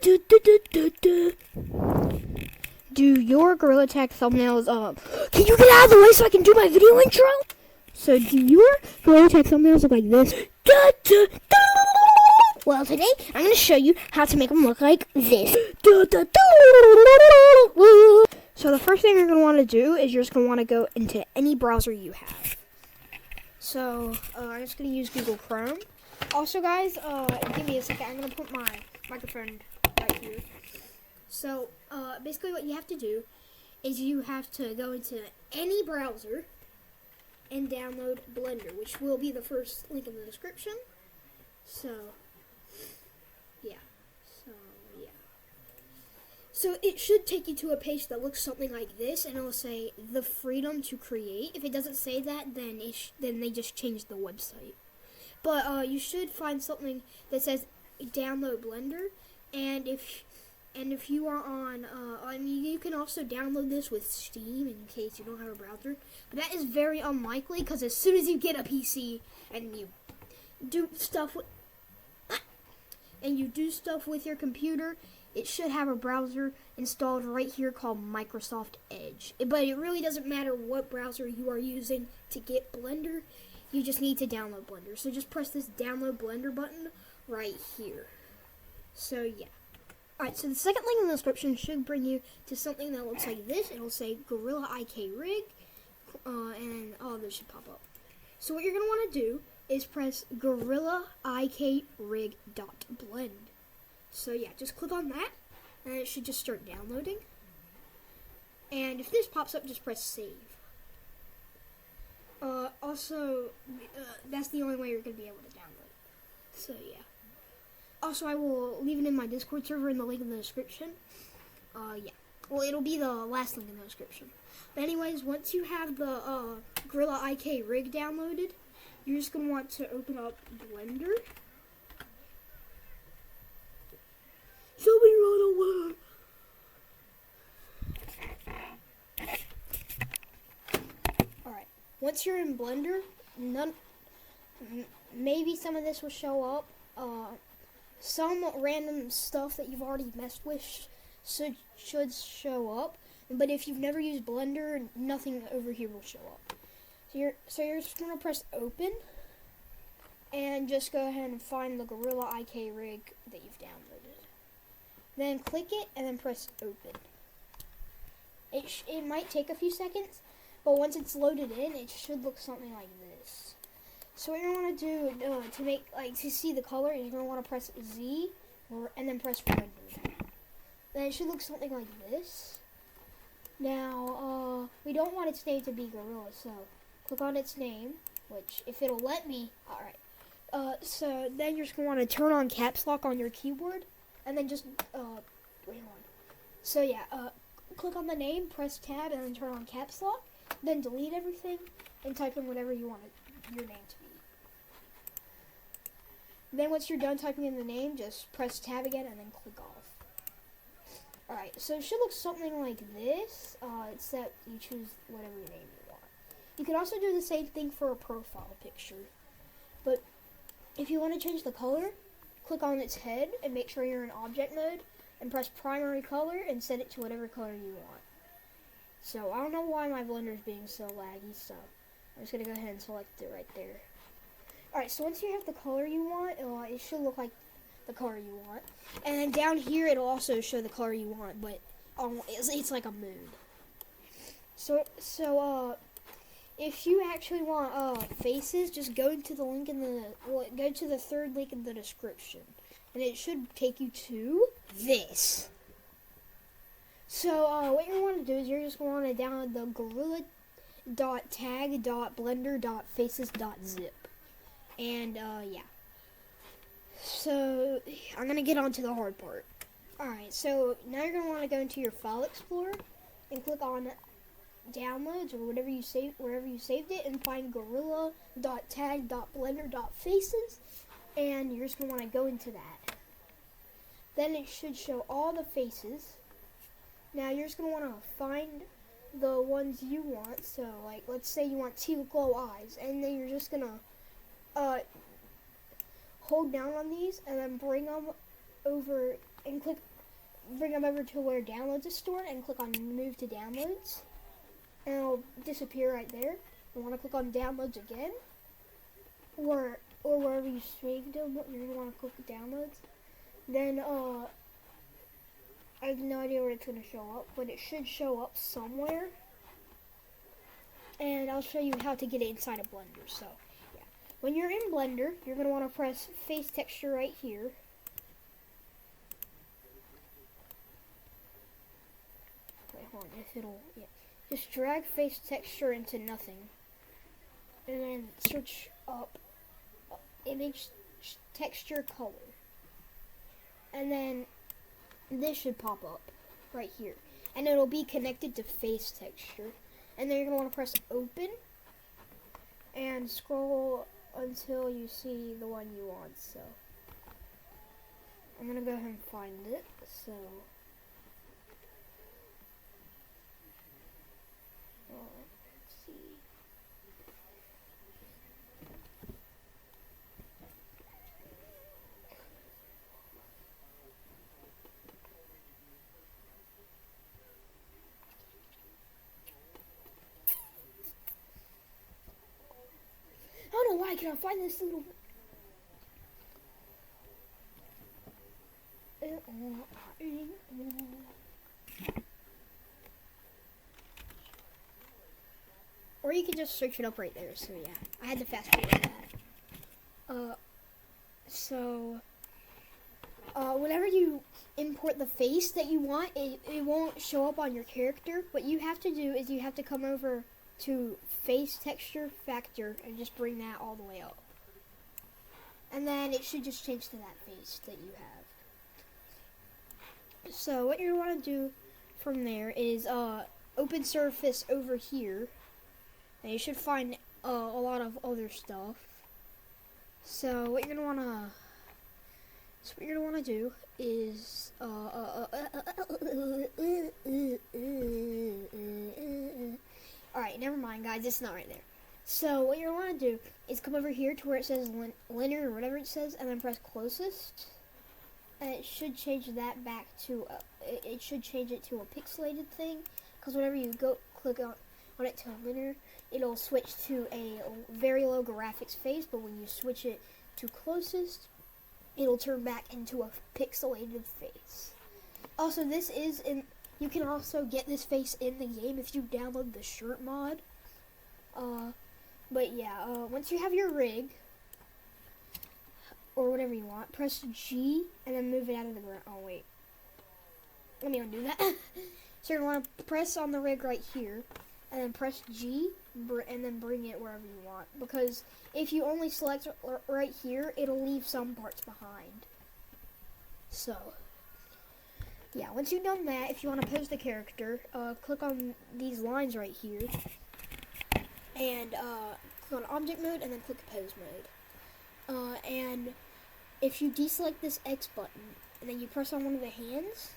Do your Gorilla Tag thumbnails up. Can you get out of the way so I can do my video intro? So do your Gorilla Tag thumbnails look like this? Well, today I'm going to show you how to make them look like this. So the first thing you're going to want to do is you're just going to want to go into any browser you have. So I'm just going to use Google Chrome. Also, guys, give me a second. I'm going to put my microphone right here. So basically what you have to do is you have to go into any browser and download Blender, which will be the first link in the description. So it should take you to a page that looks something like this, and it'll say the freedom to create. If it doesn't say that, then they just changed the website. But you should find something that says download Blender, and if you are on, you can also download this with Steam in case you don't have a browser. But that is very unlikely, because as soon as you get a PC and you do stuff with your computer, it should have a browser installed right here called Microsoft Edge. But it really doesn't matter what browser you are using to get Blender. You just need to download Blender. So just press this download Blender button right here. So yeah. Alright, so the second link in the description should bring you to something that looks like this. It'll say Gorilla IK Rig, and all of this should pop up. So what you're going to want to do is press Gorilla IK Rig.blend. So yeah, just click on that, and it should just start downloading. And if this pops up, just press save. That's the only way you're going to be able to download it. So yeah. Also, I will leave it in my Discord server in the link in the description. Yeah. Well, it'll be the last link in the description. But anyways, once you have the Gorilla IK Rig downloaded, you're just going to want to open up Blender. Somebody run away. Alright. Once you're in Blender, maybe some of this will show up. Some random stuff that you've already messed with should show up. But if you've never used Blender, nothing over here will show up. So you're just going to press open. And just go ahead and find the Gorilla IK Rig that you've downloaded. Then click it and then press open. It might take a few seconds, but once it's loaded in, it should look something like this. So what you want to do to see the color is you're going to want to press Z and then press render. Then it should look something like this. Now we don't want its name to be Gorilla, so click on its name, which if it'll let me, all right. So then you're just going to want to turn on caps lock on your keyboard. And then just, wait on. So yeah, click on the name, press tab, and then turn on caps lock. Then delete everything, and type in whatever you want your name to be. Then once you're done typing in the name, just press tab again, and then click off. Alright, so it should look something like this, except you choose whatever name you want. You can also do the same thing for a profile picture. But if you want to change the color, click on its head and make sure you're in object mode and press primary color and set it to whatever color you want. So I don't know why my Blender is being so laggy, so I'm just going to go ahead and select it right there. Alright, so once you have the color you want, it should look like the color you want. And then down here it'll also show the color you want, but it's like a moon. So if you actually want faces, just go to the link go to the third link in the description, and it should take you to this. So what you want to do is you're just going to download the gorilla.tag.blender.faces.zip, and yeah. So I'm gonna get on to the hard part. All right. So now you're gonna want to go into your File Explorer and click on Downloads or wherever you saved it, and find gorilla.tag.blender.faces, and you're just going to want to go into that. Then it should show all the faces. Now you're just going to want to find the ones you want. So like, let's say you want teal glow eyes, and then you're just going to hold down on these and then bring them over and bring them over to where downloads is stored and click on move to downloads. And it'll disappear right there. You want to click on downloads again, or wherever you saved them, you're going to want to click downloads. Then, I have no idea where it's going to show up, but it should show up somewhere. And I'll show you how to get it inside of Blender. So, yeah. When you're in Blender, you're going to want to press face texture right here. Wait, hold on, if it'll, yeah. Just drag face texture into nothing. And then search up image texture color. And then this should pop up right here. And it'll be connected to face texture. And then you're going to want to press open and scroll until you see the one you want. So I'm going to go ahead and find it. So let's see. I don't know why I cannot find this little. Or you can just search it up right there. So yeah, I had to fast forward that. Whenever you import the face that you want, it won't show up on your character. What you have to do is you have to come over to face texture factor and just bring that all the way up. And then it should just change to that face that you have. So what you want to do from there is open surface over here. And you should find a lot of other stuff. So what you're going to want to do is alright, never mind guys, it's not right there. So what you want to do is come over here to where it says linear or whatever it says, and then press closest. And it should change that back to it should change it to a pixelated thing, because whenever you go click on it to linear, it'll switch to a very low graphics face, but when you switch it to closest, it'll turn back into a pixelated face. Also, this is in. You can also get this face in the game if you download the shirt mod. But yeah, once you have your rig, or whatever you want, press G and then move it out of the ground. Oh wait, let me undo that. So you're going to press on the rig right here, and then press G, and then bring it wherever you want. Because if you only select right here, it'll leave some parts behind. So yeah, once you've done that, if you want to pose the character, click on these lines right here, and click on object mode, and then click pose mode. And if you deselect this X button, and then you press on one of the hands,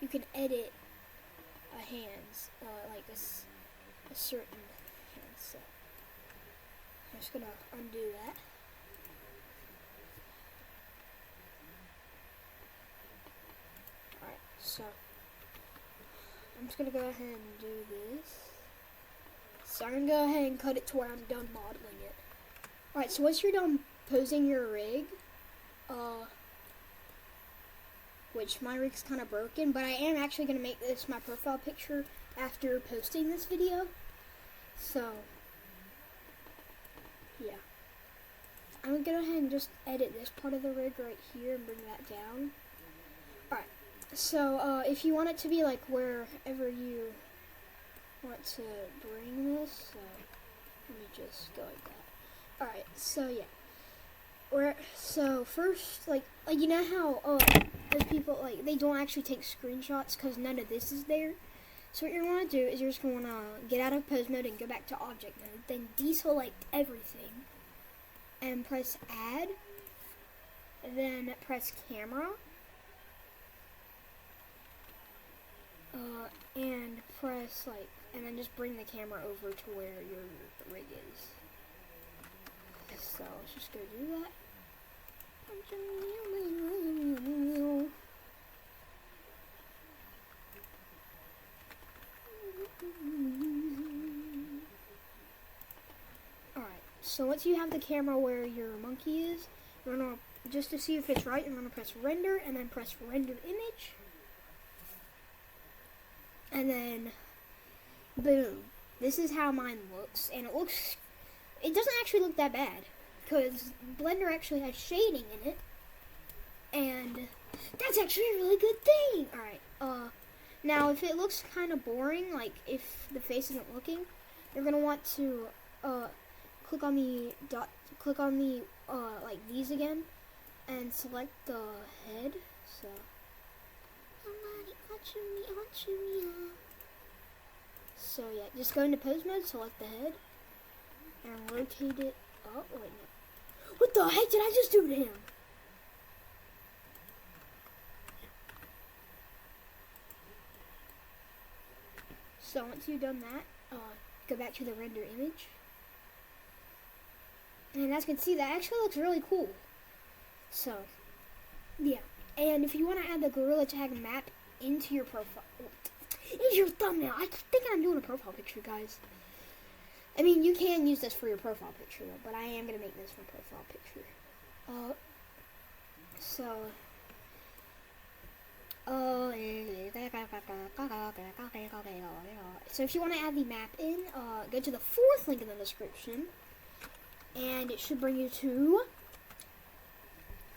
you can edit a hands, like a certain hand. So I'm just gonna undo that. So I'm just gonna go ahead and do this. So I'm gonna go ahead and cut it to where I'm done modeling it. Alright, so once you're done posing your rig, which my rig's kind of broken, but I am actually gonna make this my profile picture after posting this video. So yeah, I'm gonna go ahead and just edit this part of the rig right here and bring that down. Alright. So, if you want it to be like wherever you want to bring this, let me just go like that. Alright, so yeah. So first, like you know how, those people, like, they don't actually take screenshots because none of this is there. So what you're going to do is you're just going to get out of pose mode and go back to object mode, then deselect everything, and press add, then press camera, and press and then just bring the camera over to where your rig is. So let's just go do that. So once you have the camera where your monkey is, you're gonna, just to see if it's right, you're gonna press render and then press render image. And then, boom. This is how mine looks. And it doesn't actually look that bad, because Blender actually has shading in it. And that's actually a really good thing. Alright, now if it looks kind of boring, like if the face isn't looking, you're gonna want to, click on the like these again, and select the head. So, so yeah, just go into pose mode, select the head, and rotate it up. Oh, wait, no. What the heck did I just do to him? So once you've done that, go back to the render image. And as you can see, that actually looks really cool. So, yeah. And if you want to add the Gorilla Tag map into your profile, into your thumbnail. I think I'm doing a profile picture, guys. I mean, you can use this for your profile picture, though, but I am going to make this my profile picture. So if you want to add the map in, go to the fourth link in the description, and it should bring you to,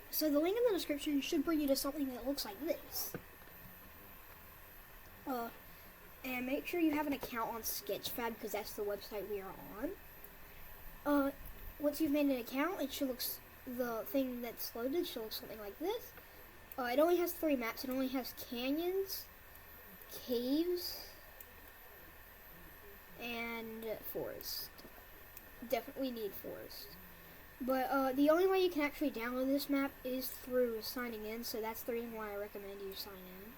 so the link in the description should bring you to something that looks like this. And make sure you have an account on Sketchfab, because that's the website we are on. Once you've made an account, it should look, the thing that's loaded should look something like this. It only has 3 maps. It only has canyons, caves, and forest. Definitely need forest. But the only way you can actually download this map is through signing in, so that's the reason why I recommend you sign in.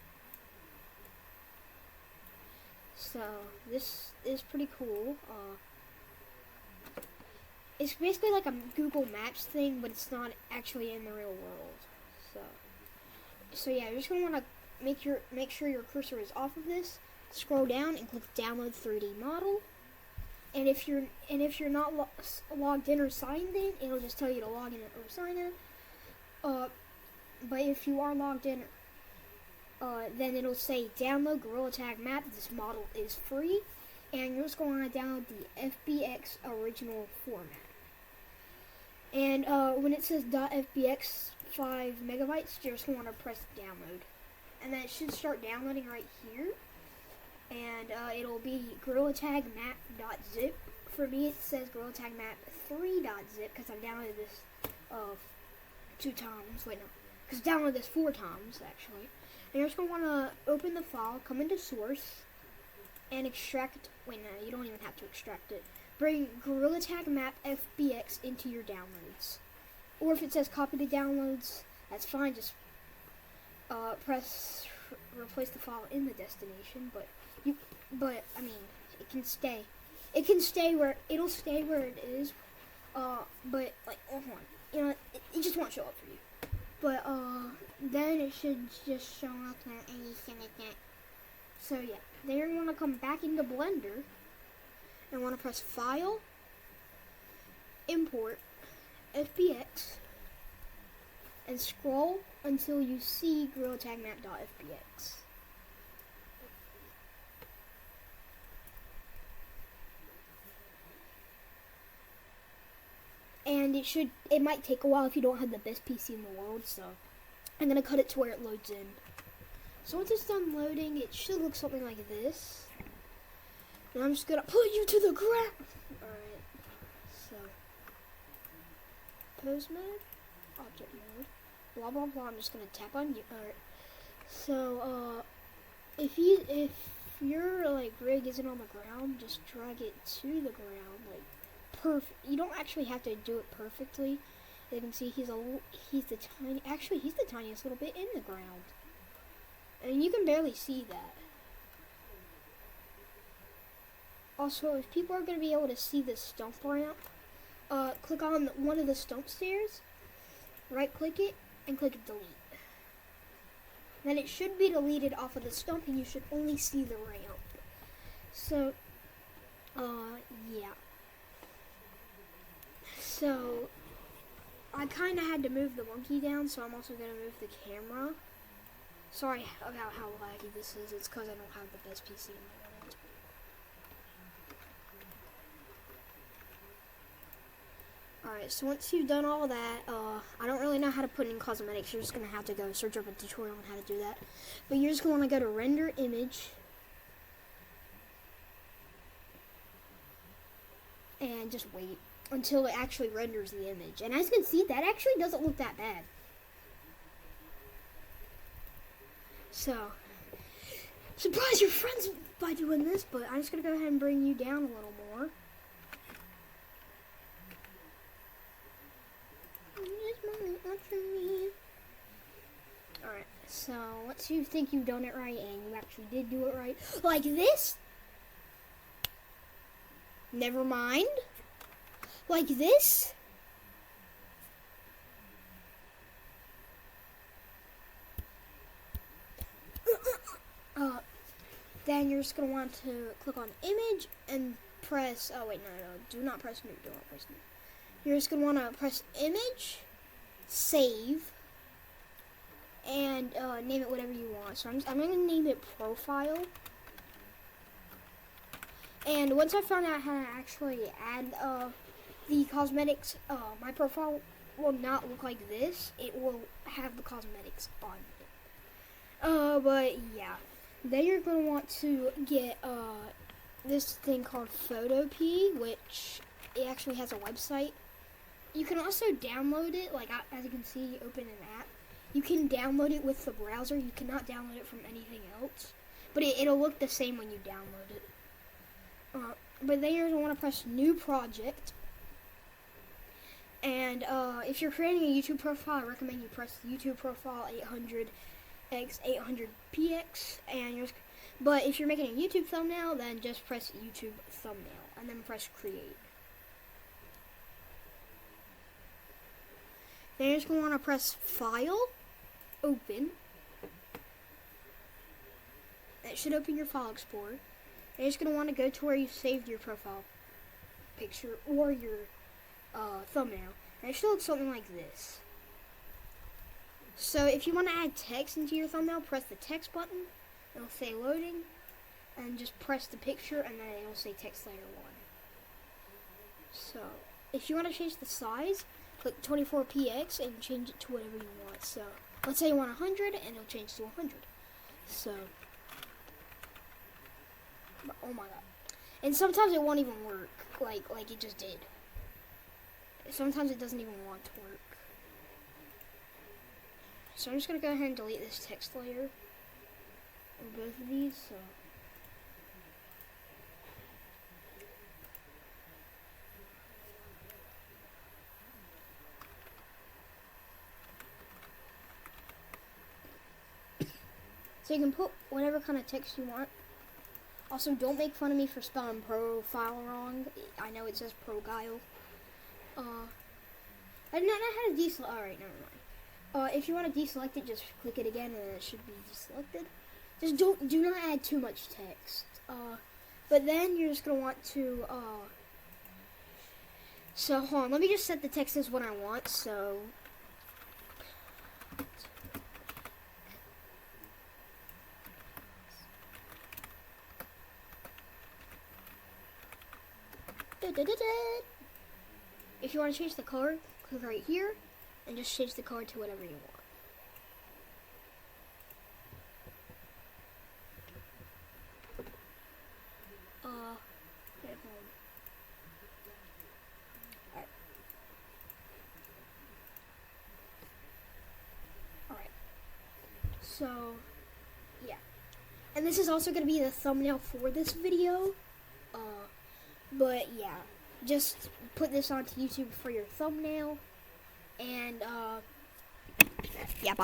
So this is pretty cool. It's basically like a Google Maps thing, but it's not actually in the real world. So yeah, you're just gonna want to make sure your cursor is off of this. Scroll down and click Download 3D Model. And if you're not logged in or signed in, it'll just tell you to log in or sign in. But if you are logged in, then it'll say Download Gorilla Tag Map. This model is free, and you're just going to download the FBX original format. And when it says .fbx 5 megabytes, you're just going to want to press download, and then it should start downloading right here. And it'll be Gorilla Tag Map.zip. For me, it says Gorilla Tag Map 3.zip because I've downloaded this 2 times. Wait, no, because I downloaded this 4 times actually. And you're just going to want to open the file, come into source, and extract. Wait, no, you don't even have to extract it. Bring Gorilla Tag Map FBX into your downloads. Or if it says copy to downloads, that's fine. Just replace the file in the destination. But I mean, it can stay. It'll stay where it is. But like, you know, it just won't show up for you. But then it should just show up there anything like that. So yeah, then you're gonna come back into Blender and want to press File, Import, FBX, and scroll until you see Gorilla Tag Map.fbx. And it might take a while if you don't have the best PC in the world, so I'm gonna cut it to where it loads in. So once it's done loading, it should look something like this. And I'm just gonna put you to the ground. Alright, so pose mode, object mode, blah blah blah. I'm just gonna tap on you. Alright, so if your like rig isn't on the ground, just drag it to the ground, like perfect. You don't actually have to do it perfectly. You can see he's the tiniest little bit in the ground, and you can barely see that. Also, if people are going to be able to see this stump ramp, click on one of the stump stairs, right click it, and click delete. Then it should be deleted off of the stump, and you should only see the ramp. So, yeah. So I kind of had to move the monkey down, so I'm also going to move the camera. Sorry about how laggy this is. It's because I don't have the best PC in the world. Alright, so once you've done all that, I don't really know how to put in cosmetics. You're just going to have to go search up a tutorial on how to do that. But you're just going to want to go to render image. And just wait until it actually renders the image. And as you can see, that actually doesn't look that bad. So, surprise your friends by doing this, but I'm just going to go ahead and bring you down a little more. Alright, so once you think you've done it right, and you actually did do it right, like this, never mind, like this, then you're just going to want to click on image and press, oh wait, no, do not press new, do not press new. You're just going to want to press image, save, and name it whatever you want. So I'm going to name it profile. And once I found out how to actually add the cosmetics, my profile will not look like this. It will have the cosmetics on it. But yeah. Then you're going to want to get this thing called Photopea, which it actually has a website. You can also download it, like as you can see, you open an app. You can download it with the browser. You cannot download it from anything else. But it'll look the same when you download it. But then you're going to want to press new project. And if you're creating a YouTube profile, I recommend you press YouTube profile 800x 800px. But if you're making a YouTube thumbnail, then just press YouTube thumbnail and then press create. Then you're just going to want to press file, open. It should open your file explorer. You're just going to want to go to where you saved your profile picture or your thumbnail. And it should look something like this. So if you want to add text into your thumbnail, press the text button. It'll say loading. And just press the picture and then it'll say text layer 1. So if you want to change the size, click 24px and change it to whatever you want. So let's say you want 100 and it'll change to 100. So, oh my god. And sometimes it won't even work like it just did. Sometimes it doesn't even want to work. So I'm just going to go ahead and delete this text layer on both of these. So you can put whatever kind of text you want. Also, don't make fun of me for spelling profile wrong. I know it says ProGuile. I did not know how to deselect. Alright, never mind. If you want to deselect it, just click it again and it should be deselected. Just do not add too much text. But then you're just going to want to, so hold on, let me just set the text as what I want, so. If you want to change the color, click right here, and just change the color to whatever you want. Alright. So, yeah. And this is also going to be the thumbnail for this video. But yeah, just put this onto YouTube for your thumbnail. And, yeah, bye.